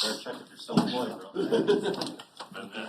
Better check if you're still employed, bro. And then,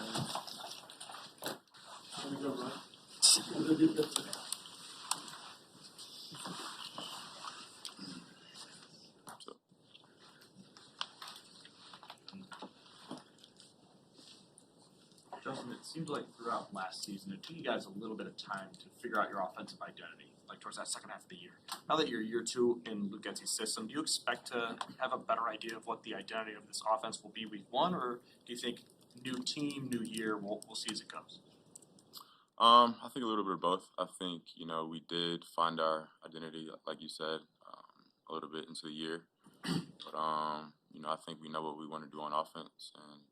Justin, it seems like throughout last season, it took you guys a little bit of time to figure out your offensive identity, like towards that second half of the year. Now that you're year two in Luke Getsy's system, do you expect to have a better idea of what the identity of this offense will be week one, or do you think new team, new year, we'll see as it goes? I think a little bit of both. I think, we did find our identity, like you said, a little bit into the year. But, I think we know what we want to do on offense, and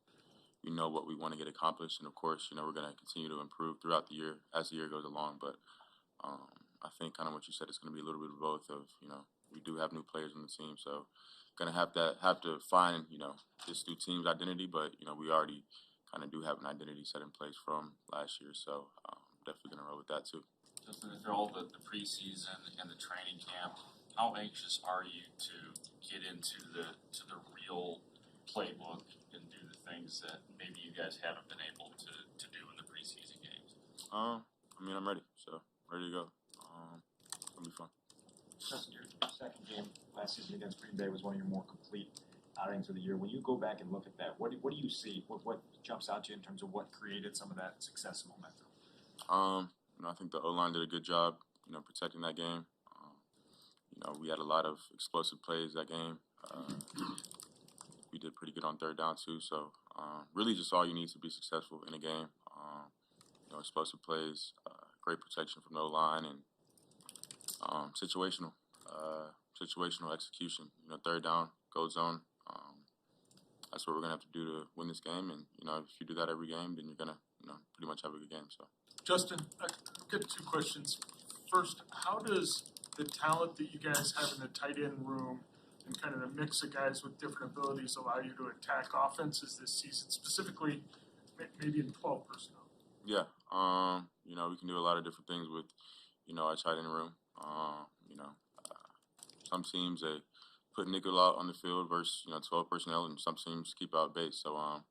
we know what we want to get accomplished. And, of course, we're going to continue to improve throughout the year as the year goes along. But I think kind of what you said is going to be a little bit of both of, we do have new players on the team. So going to have to find, this new team's identity. But, we already kind of do have an identity set in place from last year. So definitely going to roll with that too. Justin, after all the preseason and the training camp, how anxious are you to get into the real playbook and do the things that maybe you guys haven't been able to do in the preseason games? I'm ready. So ready to go. It's going to be fun. Justin, your second game last season against Green Bay was one of your more complete outings of the year. When you go back and look at that, what do you see? What jumps out to you in terms of what created some of that success and momentum? I think the O-line did a good job, protecting that game. We had a lot of explosive plays that game. We did pretty good on third down too. So really just all you need to be successful in a game. Explosive plays, great protection from the O-line, and situational execution. Third down, go zone. That's what we're going to have to do to win this game. And, if you do that every game, then you're going to, pretty much have a good game. So, Justin, I've got two questions. First, how does the talent that you guys have in the tight end room and kind of the mix of guys with different abilities allow you to attack offenses this season, specifically maybe in 12 personnel? Yeah, we can do a lot of different things with, our tight end room. Some teams, they put nickel out on the field versus, 12 personnel, and some teams keep out base. So,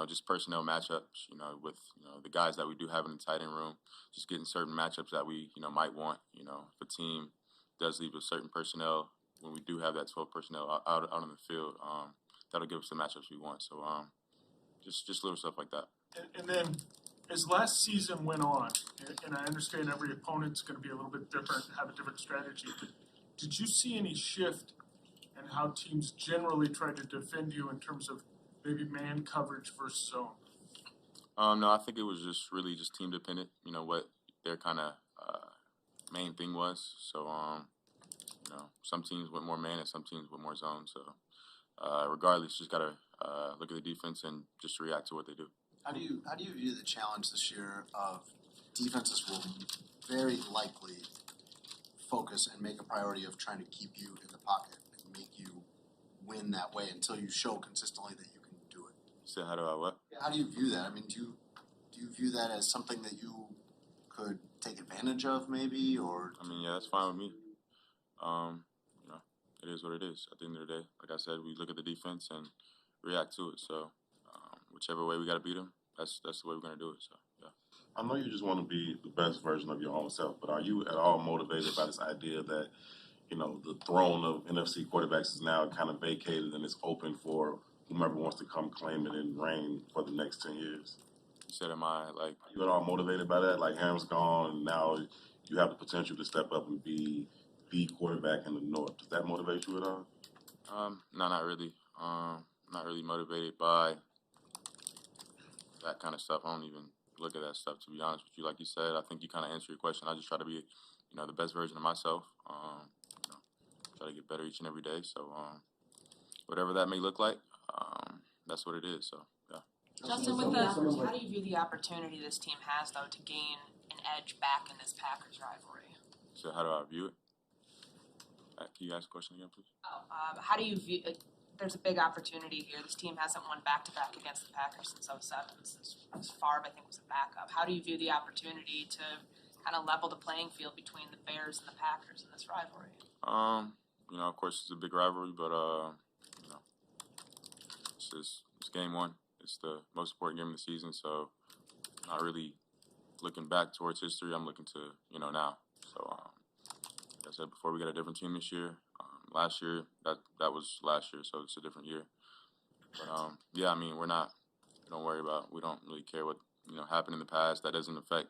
just personnel matchups, with, the guys that we do have in the tight end room, just getting certain matchups that we, might want. If a team does leave with certain personnel, when we do have that 12 personnel out on the field, that'll give us the matchups we want. So, just little stuff like that. And then, as last season went on, and I understand every opponent's going to be a little bit different and have a different strategy, but did you see any shift in how teams generally try to defend you in terms of maybe man coverage versus zone? No, I think it was just really just team dependent, what their kind of main thing was. So, some teams went more man and some teams went more zone. So, regardless, just got to look at the defense and just react to what they do. How do you view the challenge this year of defenses will very likely focus and make a priority of trying to keep you in the pocket and make you win that way until you show consistently that you can do it? So how do I what? How do you view that? Do you view that as something that you could take advantage of maybe, or? Yeah, that's fine with me. It is what it is. At the end of the day, like I said, we look at the defense and react to it. So, whichever way we got to beat them, that's the way we're going to do it. So, yeah. I know you just want to be the best version of your own self, but are you at all motivated by this idea that, the throne of NFC quarterbacks is now kind of vacated and it's open for whomever wants to come claim it and reign for the next 10 years? You said, are you at all motivated by that? Like, Ham's gone, and now you have the potential to step up and be the quarterback in the North. Does that motivate you at all? No, not really. Not really motivated by that kind of stuff. I don't even look at that stuff, to be honest with you. Like you said, I think you kind of answered your question. I just try to be, the best version of myself. Try to get better each and every day. So, whatever that may look like, that's what it is. So, yeah. Justin, how do you view the opportunity this team has, though, to gain an edge back in this Packers rivalry? So, how do I view it? Can you ask the question again, please? How do you view there's a big opportunity here. This team hasn't won back-to-back against the Packers since 2007. Since Favre, I think, was a backup. How do you view the opportunity to kind of level the playing field between the Bears and the Packers in this rivalry? Of course, it's a big rivalry, but, it's game one. It's the most important game of the season, so not really looking back towards history. I'm looking to now. So like I said before, we got a different team this year. Last year that was last year, so it's a different year. But yeah, I mean we don't worry about. We don't really care what happened in the past. That doesn't affect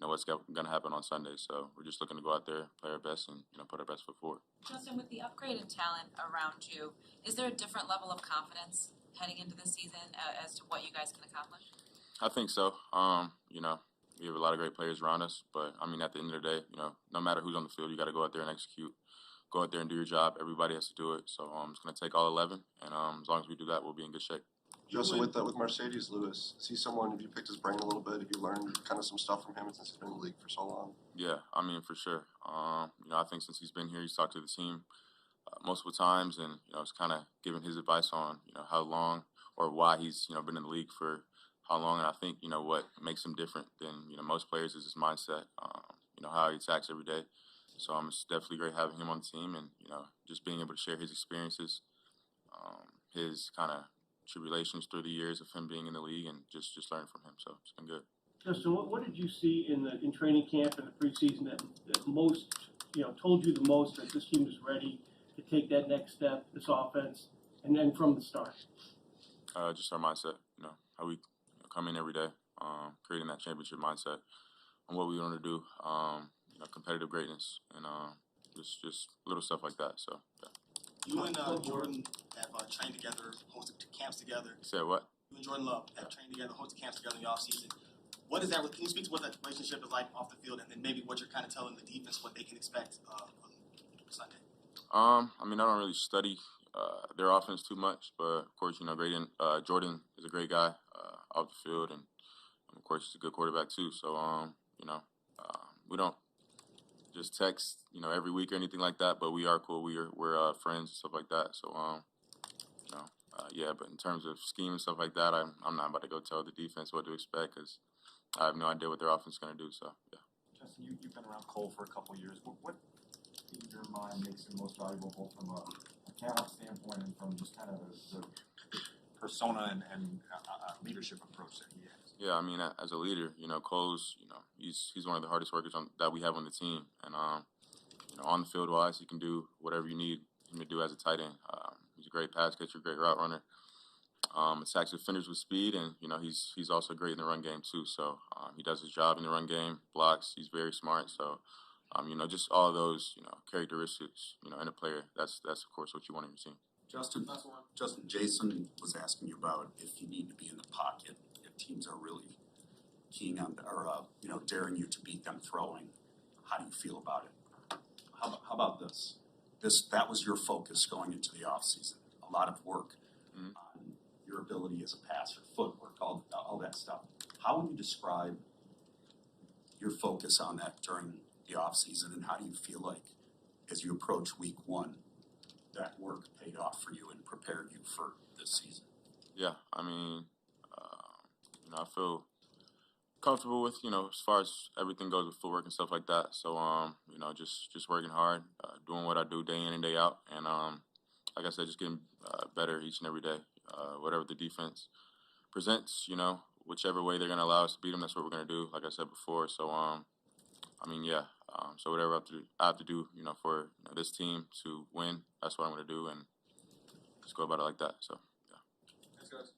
what's gonna happen on Sunday. So we're just looking to go out there, play our best, and put our best foot forward. Justin, with the upgraded talent around you, is there a different level of confidence heading into this season as to what you guys can accomplish? I think so. We have a lot of great players around us, but I mean, at the end of the day, no matter who's on the field, you got to go out there and execute. Go out there and do your job. Everybody has to do it. So it's going to take all 11, and as long as we do that, we'll be in good shape. Justin, with Mercedes Lewis, is he someone, have you picked his brain a little bit? Have you learned kind of some stuff from him since he's been in the league for so long? Yeah, I mean, for sure. I think since he's been here, he's talked to the team multiple times, and it's kind of given his advice on how long or why he's been in the league for how long. And I think what makes him different than most players is his mindset. How he attacks every day. So it's definitely great having him on the team, and just being able to share his experiences, his kind of tribulations through the years of him being in the league, and just learn from him. So it's been good. Justin, what did you see in training camp and the preseason that most told you the most that this team is ready to take that next step, this offense, and then from the start? Just our mindset. How we come in every day, creating that championship mindset, and what we want to do. Competitive greatness, and just little stuff like that. So yeah. You and Jordan have trained together, hosted camps together. Say what? You and Jordan Love have trained together, hosted camps together in the offseason. What is that? Can you speak to what that relationship is like off the field, and then maybe what you're kind of telling the defense what they can expect on Sunday? I mean, I don't really study their offense too much, but of course, Jordan is a great guy off the field, and of course, he's a good quarterback too. So we don't just text every week or anything like that, but we are cool. We're friends and stuff like that. So yeah. But in terms of scheme and stuff like that, I'm not about to go tell the defense what to expect because I have no idea what their offense is going to do. So yeah. Justin, you've been around Cole for a couple of years. What in your mind makes him most valuable, both from a talent standpoint and from just kind of the persona and leadership approach that he has? Yeah, I mean, as a leader, Cole's, he's one of the hardest workers that we have on the team, and on the field wise, he can do whatever you need him to do as a tight end. He's a great pass catcher, great route runner. Attacks defenders with speed, and he's also great in the run game too. So he does his job in the run game, blocks. He's very smart. So just all of those characteristics in a player. That's of course what you want in your team. Justin, Jason was asking you about if you need to be in the pocket, if teams are really keying on daring you to beat them throwing. How do you feel about it? How about this? That was your focus going into the offseason. A lot of work on your ability as a passer, footwork, all that stuff. How would you describe your focus on that during the offseason, and how do you feel like as you approach week one, that work paid off for you and prepared you for this season? Yeah, I mean, I feel comfortable with, as far as everything goes with footwork and stuff like that. So, just working hard, doing what I do day in and day out. And, like I said, just getting better each and every day. Whatever the defense presents, whichever way they're going to allow us to beat them, that's what we're going to do, like I said before. So, yeah. So whatever I have to do, for this team to win, that's what I'm going to do, and just go about it like that. So, yeah. Thanks, guys.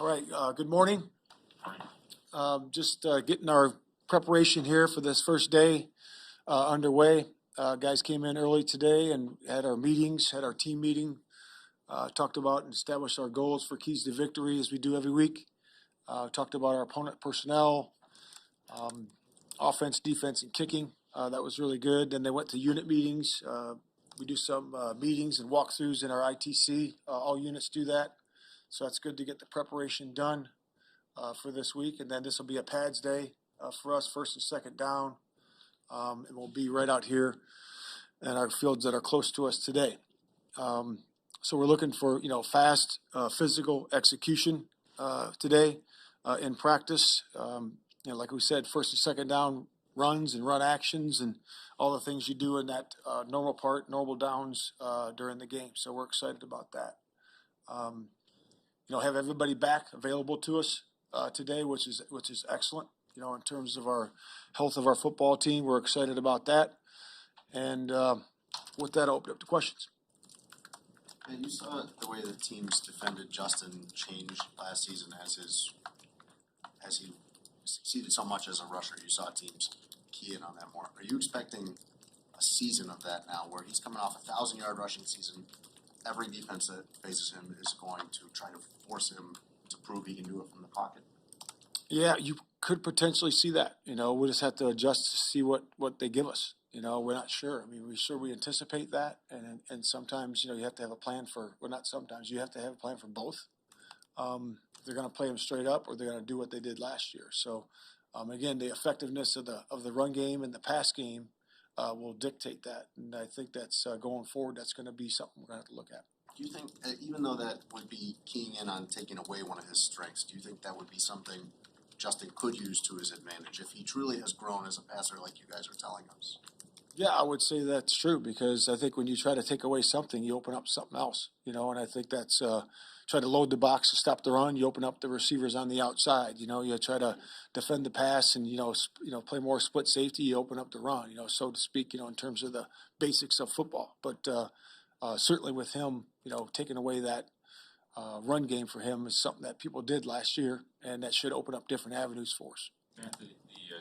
right, good morning. Just getting our preparation here for this first day underway. Guys came in early today and had our meetings, had our team meeting, talked about and established our goals for keys to victory as we do every week. Talked about our opponent personnel, offense, defense, and kicking. That was really good. Then they went to unit meetings. We do some meetings and walkthroughs in our ITC. All units do that. So that's good to get the preparation done for this week. And then this will be a pads day for us, first and second down. And we'll be right out here in our fields that are close to us today. So we're looking for, fast physical execution today in practice. Like we said, first and second down runs and run actions and all the things you do in that normal downs during the game. So we're excited about that. Have everybody back available to us today, which is excellent. In terms of our health of our football team, we're excited about that. And with that, I'll open up to questions. And you saw the way the teams defended Justin change last season as he succeeded so much as a rusher. You saw teams key in on that more. Are you expecting a season of that now, where he's coming off a 1,000-yard rushing season? Every defense that faces him is going to try to force him to prove he can do it from the pocket. Yeah, you could potentially see that. We'll just have to adjust to see what they give us. We're not sure. We anticipate that, and sometimes you have to have a plan for. Well, not sometimes. You have to have a plan for both. They're going to play them straight up, or they're going to do what they did last year. So, again, the effectiveness of the run game and the pass game will dictate that, and I think that's going forward. That's going to be something we're going to have to look at. Do you think, even though that would be keying in on taking away one of his strengths, do you think that would be something Justin could use to his advantage if he truly has grown as a passer, like you guys are telling us? Yeah, I would say that's true, because I think when you try to take away something, you open up something else, and I think that's try to load the box to stop the run. You open up the receivers on the outside, you try to defend the pass and, play more split safety. You open up the run, so to speak, in terms of the basics of football. But certainly with him, taking away that run game for him is something that people did last year, and that should open up different avenues for us. Matt, the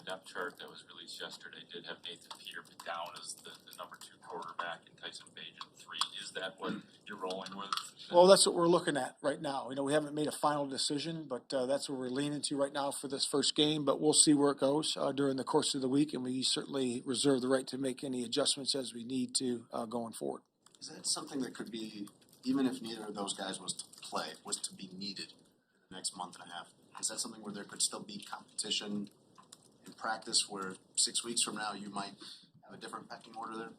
depth chart that was released yesterday did have Nathan Peter down as the number 2 quarterback and Tyson Bagent 3. Is that what you're rolling with? Well, that's what we're looking at right now. We haven't made a final decision, but that's what we're leaning to right now for this first game. But we'll see where it goes during the course of the week, and we certainly reserve the right to make any adjustments as we need to going forward. Is that something that could be, even if neither of those guys was to be needed in the next month and a half? Is that something where there could still be competition in practice, where 6 weeks from now you might have a different pecking order there?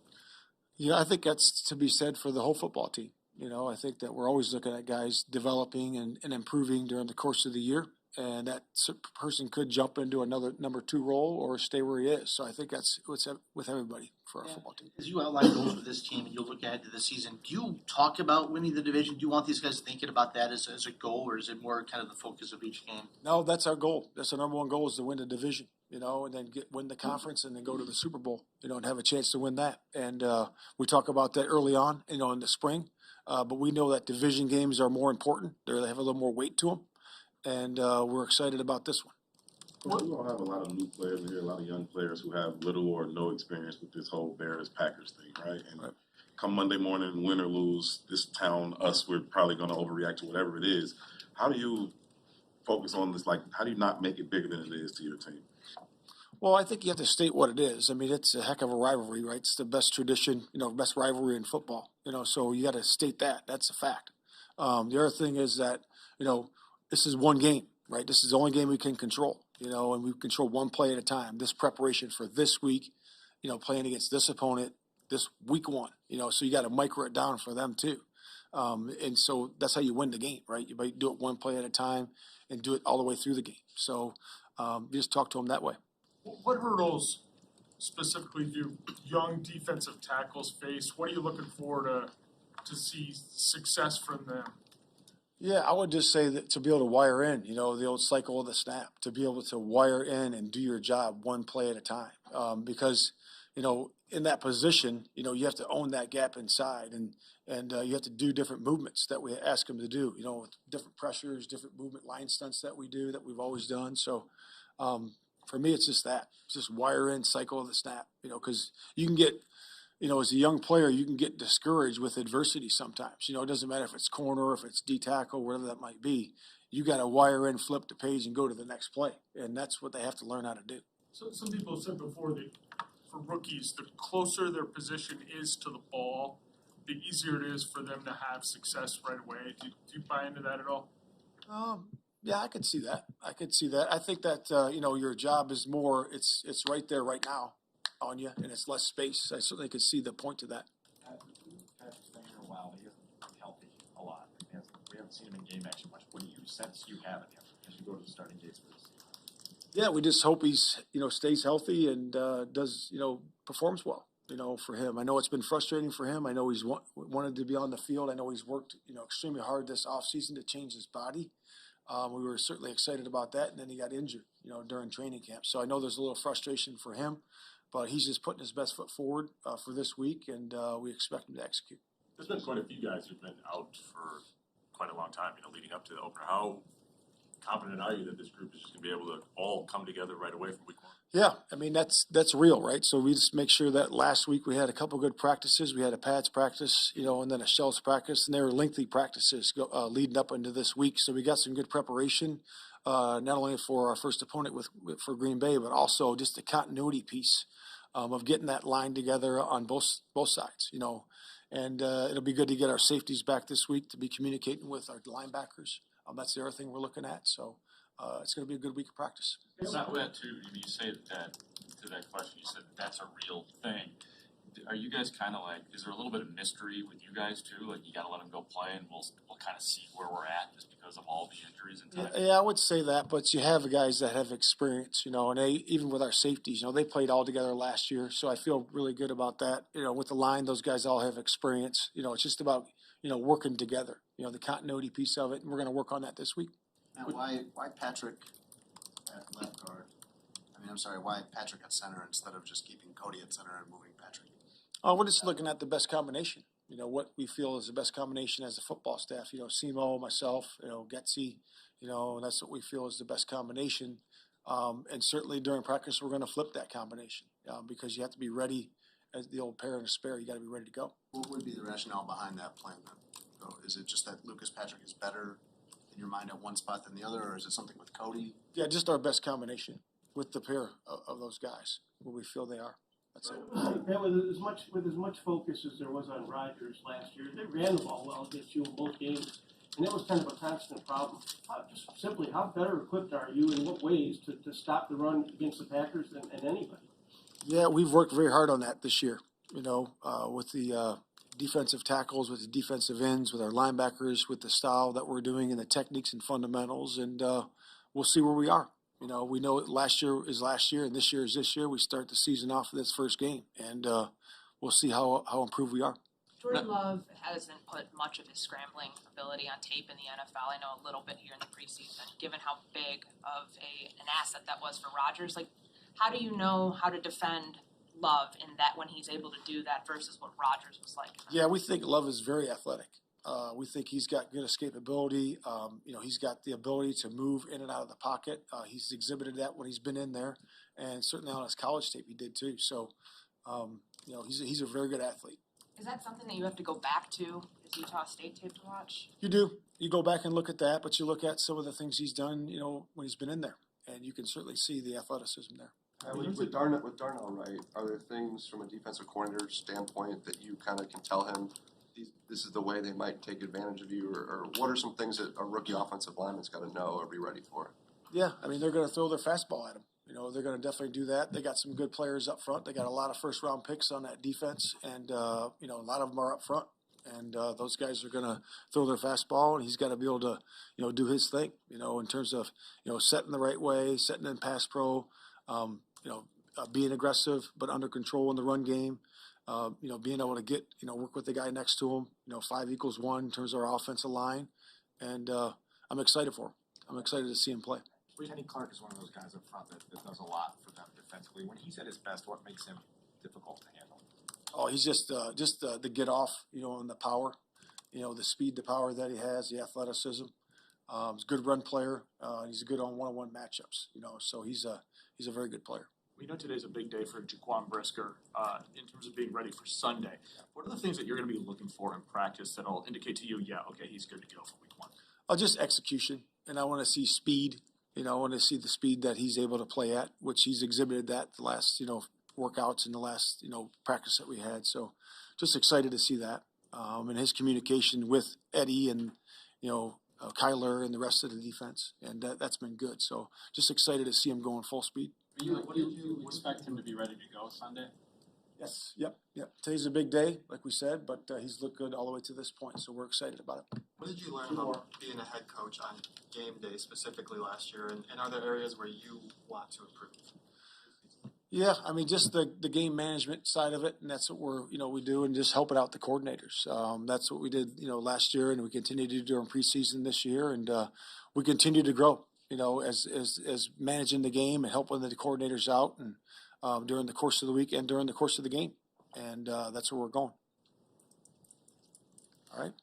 Yeah, I think that's to be said for the whole football team. I think that we're always looking at guys developing and improving during the course of the year, and that person could jump into another number 2 role or stay where he is. So I think that's what's with everybody for our football team. As you outline goals for this team and you look ahead to the season, do you talk about winning the division? Do you want these guys thinking about that as a goal, or is it more kind of the focus of each game? No, that's our goal. That's our number 1 goal, is to win the division, and then win the conference and then go to the Super Bowl, and have a chance to win that. And we talk about that early on, in the spring. But we know that division games are more important. They have a little more weight to them. And we're excited about this one. We're going to have a lot of new players in here, a lot of young players who have little or no experience with this whole Bears-Packers thing, right? And come Monday morning, win or lose, this town, we're probably going to overreact to whatever it is. How do you focus on this? How do you not make it bigger than it is to your team? Well, I think you have to state what it is. It's a heck of a rivalry, right? It's the best tradition, best rivalry in football, so you got to state that. That's a fact. The other thing is that, this is one game, right? This is the only game we can control, and we control one play at a time. This preparation for this week, playing against this opponent, this week 1, so you got to micro it down for them too. And so that's how you win the game, right? You do it one play at a time and do it all the way through the game. So you just talk to them that way. What hurdles specifically do young defensive tackles face? What are you looking for to see success from them? Yeah, I would just say that to be able to wire in, the old cycle of the snap, to be able to wire in and do your job one play at a time. Because, in that position, you know, you have to own that gap inside, and you have to do different movements that we ask him to do. You know, with different pressures, different movement line stunts that we do that we've always done. So for me, it's just that. It's just wire in, cycle of the snap. You know, because you can get, you know, as a young player, you can get discouraged with adversity sometimes. You know, it doesn't matter if it's corner, if it's D tackle, whatever that might be. You got to wire in, flip the page, and go to the next play, and that's what they have to learn how to do. So some people have said before that for rookies, the closer their position is to the ball, the easier it is for them to have success right away. Do you buy into that at all? Yeah, I could see that. I think that you know, your job is more. It's right there, right now, on you, and it's less space. I certainly could see the point to that. Patrick's been here a while. He hasn't been healthy a lot. We haven't seen him in game action much. What do you sense you have in him as you go to the starting gates for this season? Yeah, we just hope he's, you know, stays healthy and does, you know, performs well, you know, for him. I know it's been frustrating for him. I know he's wanted to be on the field. I know he's worked, you know, extremely hard this offseason to change his body. We were certainly excited about that, and then he got injured, you know, during training camp. So I know there's a little frustration for him, but he's just putting his best foot forward for this week, and we expect him to execute. There's been quite a few guys who've been out for quite a long time, you know, leading up to the opener. How confident are you that this group is just going to be able to all come together right away from week one? Yeah, I mean, that's real, right? So we just make sure that last week we had a couple good practices. We had a pads practice, you know, and then a shells practice, and they were lengthy practices leading up into this week. So we got some good preparation, not only for our first opponent for Green Bay, but also just the continuity piece of getting that line together on both sides, you know. And it'll be good to get our safeties back this week to be communicating with our linebackers. That's the other thing we're looking at. So it's going to be a good week of practice. About that too, you say that to that question, you said that's a real thing. Are you guys kind of like, is there a little bit of mystery with you guys too? Like you got to let them go play, and we'll kind of see where we're at just because of all the injuries and time. Yeah, I would say that, but you have guys that have experience, you know, and they, even with our safeties, you know, they played all together last year, so I feel really good about that. You know, with the line, those guys all have experience. You know, it's just about, you know, working together. You know, the continuity piece of it, and we're going to work on that this week. Now, why Patrick at left guard? Why Patrick at center instead of just keeping Cody at center and moving Patrick? We're just looking at the best combination. You know, what we feel is the best combination as a football staff. You know, Simo, myself, you know, Getsy, you know, and that's what we feel is the best combination. And certainly during practice, we're going to flip that combination because you have to be ready as the old pair and a spare. You got to be ready to go. What would be the rationale behind that plan then? So is it just that Lucas Patrick is better in your mind at one spot than the other, or is it something with Cody? Yeah, just our best combination with the pair of those guys where we feel they are. That's it. And with as much focus as there was on Rodgers last year, they ran the ball well against you in both games, and that was kind of a constant problem. Just simply, how better equipped are you in what ways to stop the run against the Packers than anybody? Yeah, we've worked very hard on that this year. You know, with the defensive tackles, with the defensive ends, with our linebackers, with the style that we're doing and the techniques and fundamentals, and we'll see where we are. You know, we know last year is last year and this year is this year. We start the season off with this first game, and we'll see how improved we are. Jordan Love hasn't put much of his scrambling ability on tape in the NFL. I know a little bit here in the preseason, given how big of an asset that was for Rodgers. Like, how do you know how to defend Love in that when he's able to do that versus what Rodgers was like? Yeah, we think Love is very athletic. We think he's got good escapability. You know, he's got the ability to move in and out of the pocket. He's exhibited that when he's been in there, and certainly on his college tape he did too. So, you know, he's a very good athlete. Is that something that you have to go back to, his Utah State tape to watch? You do. You go back and look at that, but you look at some of the things he's done, you know, when he's been in there, and you can certainly see the athleticism there. With Darnell right, are there things from a defensive coordinator standpoint that you kind of can tell him this is the way they might take advantage of you, or what are some things that a rookie offensive lineman's got to know or be ready for? Yeah, I mean, they're going to throw their fastball at him. You know, they're going to definitely do that. They got some good players up front. They got a lot of first-round picks on that defense, and, you know, a lot of them are up front. And those guys are going to throw their fastball, and he's got to be able to, you know, do his thing, you know, in terms of, you know, setting the right way, setting in pass pro, you know, being aggressive but under control in the run game. You know, being able to get, you know, work with the guy next to him, you know, 5=1 in terms of our offensive line. And I'm excited for him. I'm excited to see him play. Kenny Clark is one of those guys up front that does a lot for them defensively. When he's at his best, what makes him difficult to handle? Oh, he's just the get off, and the power, the speed, the power that he has, the athleticism. He's a good run player. He's good on one-on-one matchups, so he's a very good player. We know today's a big day for Jaquan Brisker in terms of being ready for Sunday. What are the things that you're going to be looking for in practice that'll indicate to you, yeah, okay, he's good to go for week 1? Just execution, and I want to see speed. I want to see the speed that he's able to play at, which he's exhibited that the last, workouts and the last, practice that we had. So just excited to see that. And his communication with Eddie and, Kyler and the rest of the defense. And that's been good. So just excited to see him going full speed. What did you expect him to be ready to go Sunday? Yes. Yep. Today's a big day, like we said, but he's looked good all the way to this point. So we're excited about it. What did you learn about being a head coach on game day specifically last year? And are there areas where you want to improve? Yeah, just the game management side of it, and that's what we do, and just helping out the coordinators. That's what we did, last year, and we continue to do during preseason this year, and we continue to grow, as managing the game and helping the coordinators out, and during the course of the week and during the course of the game, and that's where we're going. All right.